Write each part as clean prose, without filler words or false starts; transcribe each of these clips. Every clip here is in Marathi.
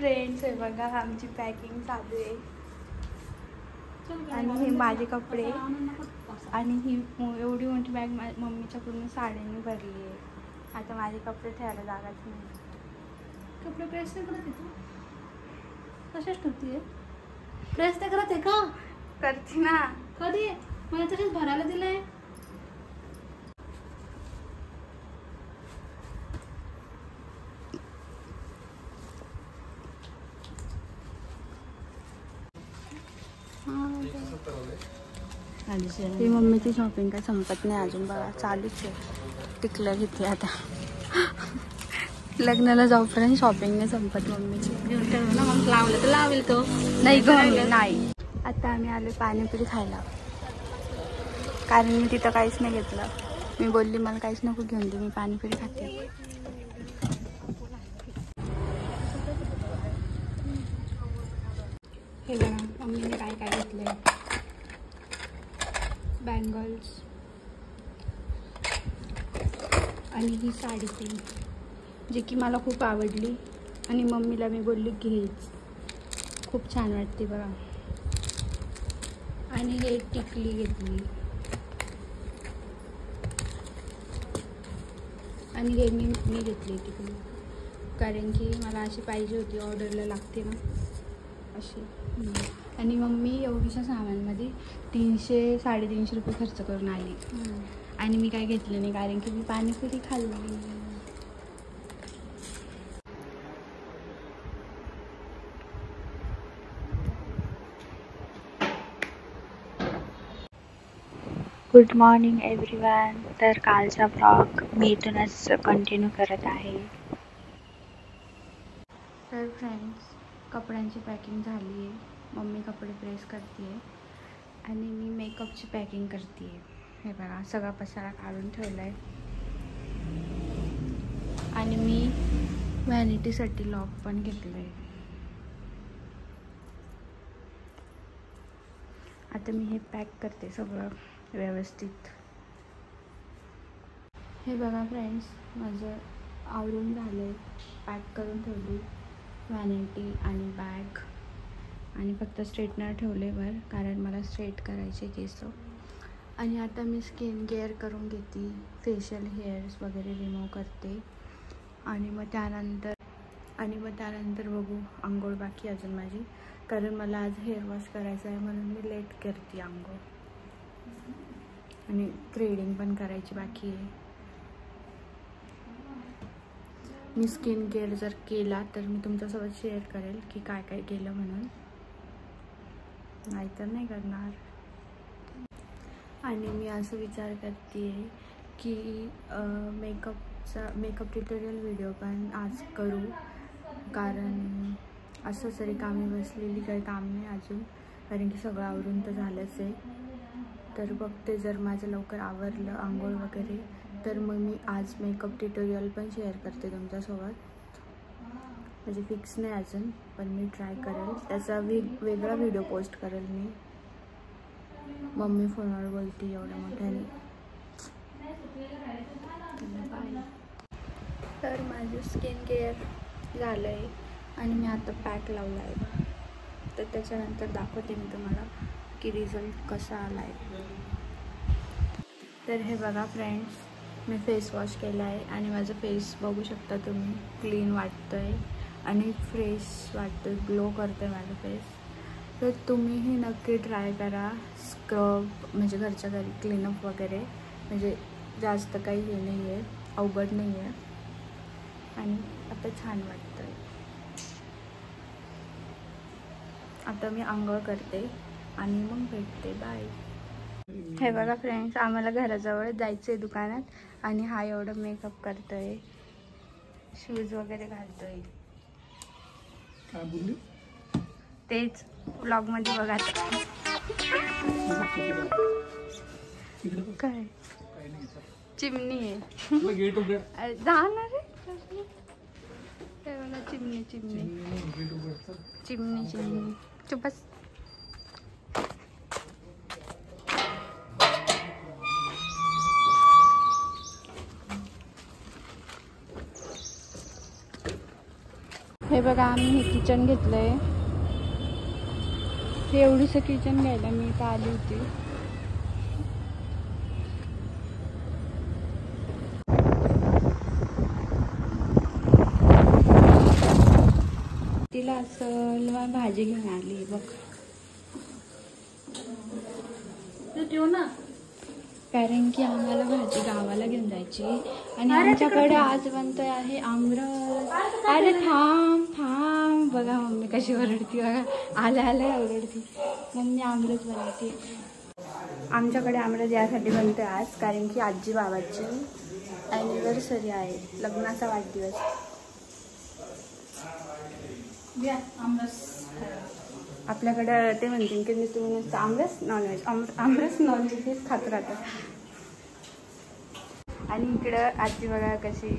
फ्रेंड्स, आहे बघा आमची पॅकिंग चालू आहे. आणि हे माझे कपडे आणि ही एवढी मोठी बॅग मम्मीच्या पूर्ण साड्यांनी भरली आहे. आता माझे कपडे ठेवायला जागाच नाही. कपडे प्रेस नाही करत तू? तसेच ठेवते? प्रेस नाही करत आहे का? करते ना. कधी? मला तसेच भरायला दिलंय. ही मम्मीची शॉपिंग काय संपत नाही अजून बघा, चालूच आहे. टिकलं घेते आता. लग्नाला जाऊपर्यंत शॉपिंग नाही संपत मम्मीची. ना मग लावलं तर लावेल तो. नाही ग नाही. आता आम्ही आलो पाणीपुरी खायला, कारण मी तिथं काहीच नाही घेतलं. मी बोलली मला काहीच नको घेऊन दे, मी पाणीपुरी खाते. हे बघा मम्मीने काय काय घेतलंय. बँगल्स आणि ही साडी ती जी की मला खूप आवडली आणि मम्मीला मी बोलली घेच, खूप छान वाटते बघा. आणि हे टिकली घेतली आणि हे मी घेतली टिकली, कारण की मला अशी पाहिजे होती, ऑर्डरला लागते ना अशी. आणि मम्मी एवढीशा सामानमध्ये 300-350 रुपये खर्च करून आली. आणि मी काय घेतलं नाही, कारण की मी पाणीपुरी खाल्ली. Good morning everyone. तर कालचा ब्लॉग मी इथूनच कंटिन्यू करत आहे. तर फ्रेंड्स, कपड्यांची पॅकिंग झाली आहे. मम्मी कपडे प्रेस करते आहे आणि मी मेकअपची पॅकिंग करते आहे. हे बघा सगळा पसारा काढून ठेवला आहे. आणि मी व्हॅनिटीसाठी लॉक पण घेतलं आहे. आता मी हे पॅक करते सगळं व्यवस्थित. हे बघा फ्रेंड्स, माझं आवरून झालं आहे. पॅक करून ठेवली व्हॅनिटी आणि बॅग, आणि फक्त स्ट्रेटनर ठेवले वर, कारण मला स्ट्रेट करायचे केस. आणि आता मी स्किन केअर करून घेते, फेशियल हेअर्स वगैरे रिमूव्ह करते. आणि मग त्यानंतर बघू. आंघोळ बाकी अजून माझी, कारण मला आज हेअर वॉश करायचं आहे म्हणून मी लेट करते आंघोळ. आणि थ्रेडिंग पण करायची बाकी आहे. मी स्किन केअर जर केला तर मी तुमच्यासोबत शेअर करेल की काय काय केलं म्हणून, नाहीतर नाही करणार. आणि मी असं विचार करते की मेकअप ट्युटोरियल व्हिडिओ पण आज करू, कारण असं जरी कामी बसलेली काही काम नाही अजून, कारण की सगळं आवरून तर झालंच आहे. तर बघते जर माझं लवकर आवरलं आंघोळ वगैरे तर मग मी आज मेकअप ट्युटोरियल पण शेअर करते तुमच्यासोबत. म्हणजे फिक्स नाही अजून, पण मी ट्राय करेल. त्याचा वेगळा व्हिडिओ पोस्ट करेल मी. मम्मी फोनवर बोलते एवढ्या मोठ्याने. तर माझं स्किन केअर झालं आहे आणि मी आता पॅक लावला आहे. तर त्याच्यानंतर दाखवते मी तुम्हाला की रिझल्ट कसा आला आहे. तर हे बघा फ्रेंड्स, मी फेस वॉश केला आहे आणि माझं फेस बघू शकता तुम्ही, क्लीन वाटतं आहे आणि फ्रेश वाटतं, ग्लो करतं आहे माझं फेस. तर तुम्हीही नक्की ट्राय करा. स्क्रब म्हणजे घरच्या घरी क्लीनअप वगैरे, म्हणजे जास्त काही हे नाही आहे, अवघड नाही आहे आणि आता छान वाटतं आहे. आता मी आंघोळ करते आणि मग भेटते. बाय. हे बघा फ्रेंड्स, आम्हाला घराजवळ जायचं आहे दुकानात आणि हा एवढं मेकअप करतोय, शूज वगैरे घालतोय. काय बोलली? तेच व्लॉगमध्ये बघा. काय चिमणी आहे जाणार रे, चिमणी चिमणी चिमणी चिमणी. चुपच. हे बघा आम्ही हे किचन घेतलंय. हे एवढंसं किचन घ्यायला मी इथं आली होती. तिला असं भाजी घेऊन आली बघ. ठेव ना. कारण की आम्हाला भाजी गावाला घेऊन जायची आणि आमच्याकडे आज बनतोय आहे आमरस. अरे थांब थांब. बघा मम्मी कशी ओरडती बघा. आल्या आल्या ओरडती. मम्मी आमरस बनवते. आमच्याकडे आमरस यासाठी बनतोय आज कारण की आजी बाबाची ॲनिव्हर्सरी आहे. लग्नाचा वाढदिवस. आपल्याकडं ते म्हणतील की तुम्ही नुसतं आमरस नॉनव्हेज आमरस नॉनव्हेज खात राहतात. आणि इकडं आजी बघा कशी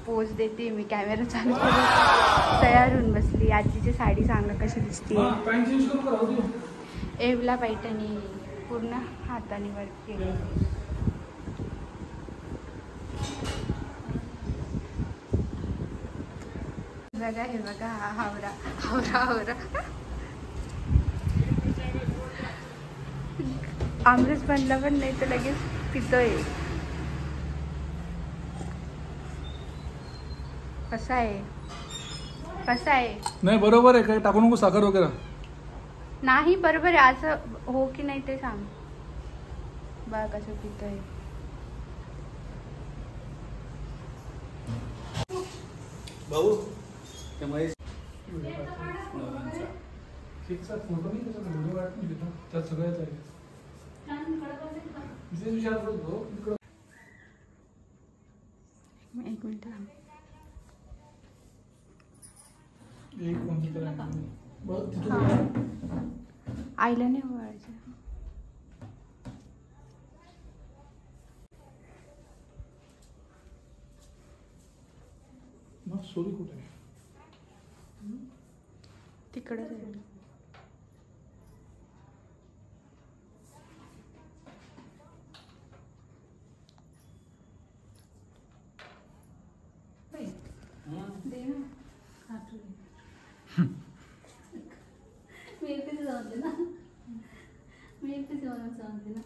पोज देते. मी कॅमेरा चालू करून तयार होऊन बसली. आजीची साडी सांगा कशी दिसते. एवला पैठणी पूर्ण हाताने वर्क केली. बघा हे बघा हावरा हावरा हावरा. आमरस बनला पण नाही तर लगेच पितोय. कसा आहे कसा आहे. नाही बरोबर आहे. काही टाकू नको साखर वगैरे. नाही बरोबर आहे. असं हो की नाही ते सांग. बघा कसं पितोय. भाऊ फोटो नाही व्हिडिओ वाटून घेतो त्यात सगळ्याच आहे. एक मिनिट आईला नाही वळायचं. मग सोरी कुठे आहे. तिकडच आहे. मी एकटीच जाऊन ना. मी एकटीच जाऊन ना.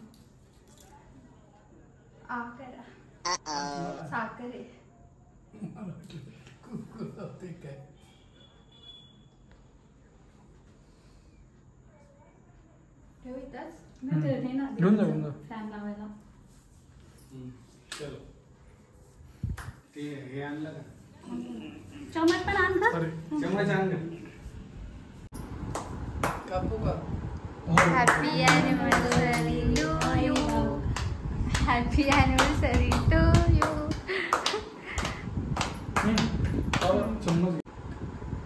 साखर आहे. ठेव इथंच. नाही ना घेऊन जा. फॅन लावायला. चलो ते हे आणलं का. चमच पण आण का. चमच आण कापू का. Happy anniversary to you. Happy anniversary to you. चम्मच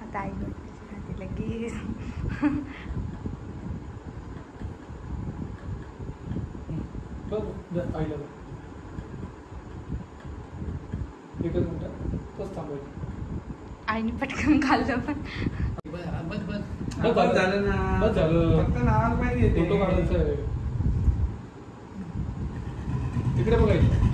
आता आई खाते लगेच. आईला एकच मिनिट तोच थांबायचं. आईने पटकन खाल्लं पण. बस झालं ना. बस झालं. फक्त नावाला पाहिजे. फोटो काढायचा आहे. तिकडे बघायचं.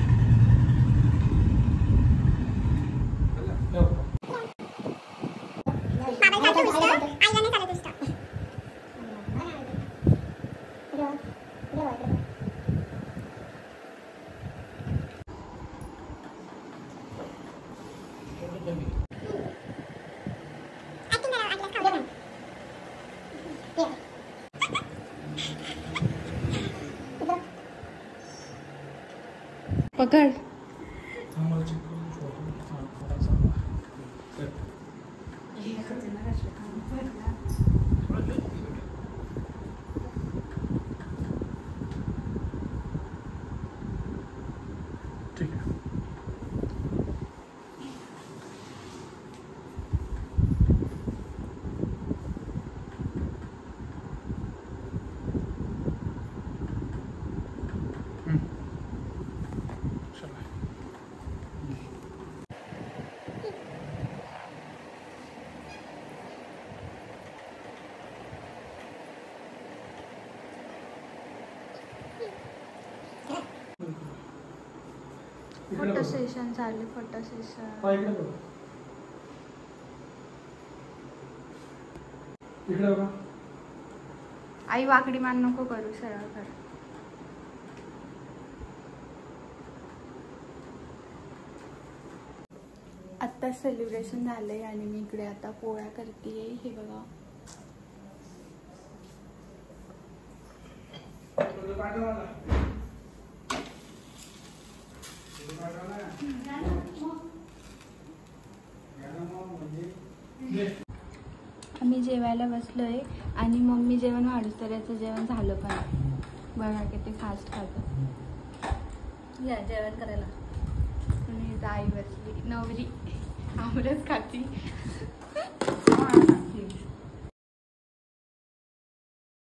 पकड. ठीक आहे. फोटो सेशन झाले. Photo session. हा इकडे बघ. इकडे बघा. आई वाकडी मान नको करू, सरळ कर. आता सेलिब्रेशन झालंय आणि मी इकडे आता पोळ्या करतेय. हे बघा. आम्ही जेवायला बसलोय आणि मम्मी जेवण वाढूस तर याचं जेवण झालं पण. बघा किती फास्ट खातं. या जेवण करायला. आणि आई बसली नवरी आमरस खाती.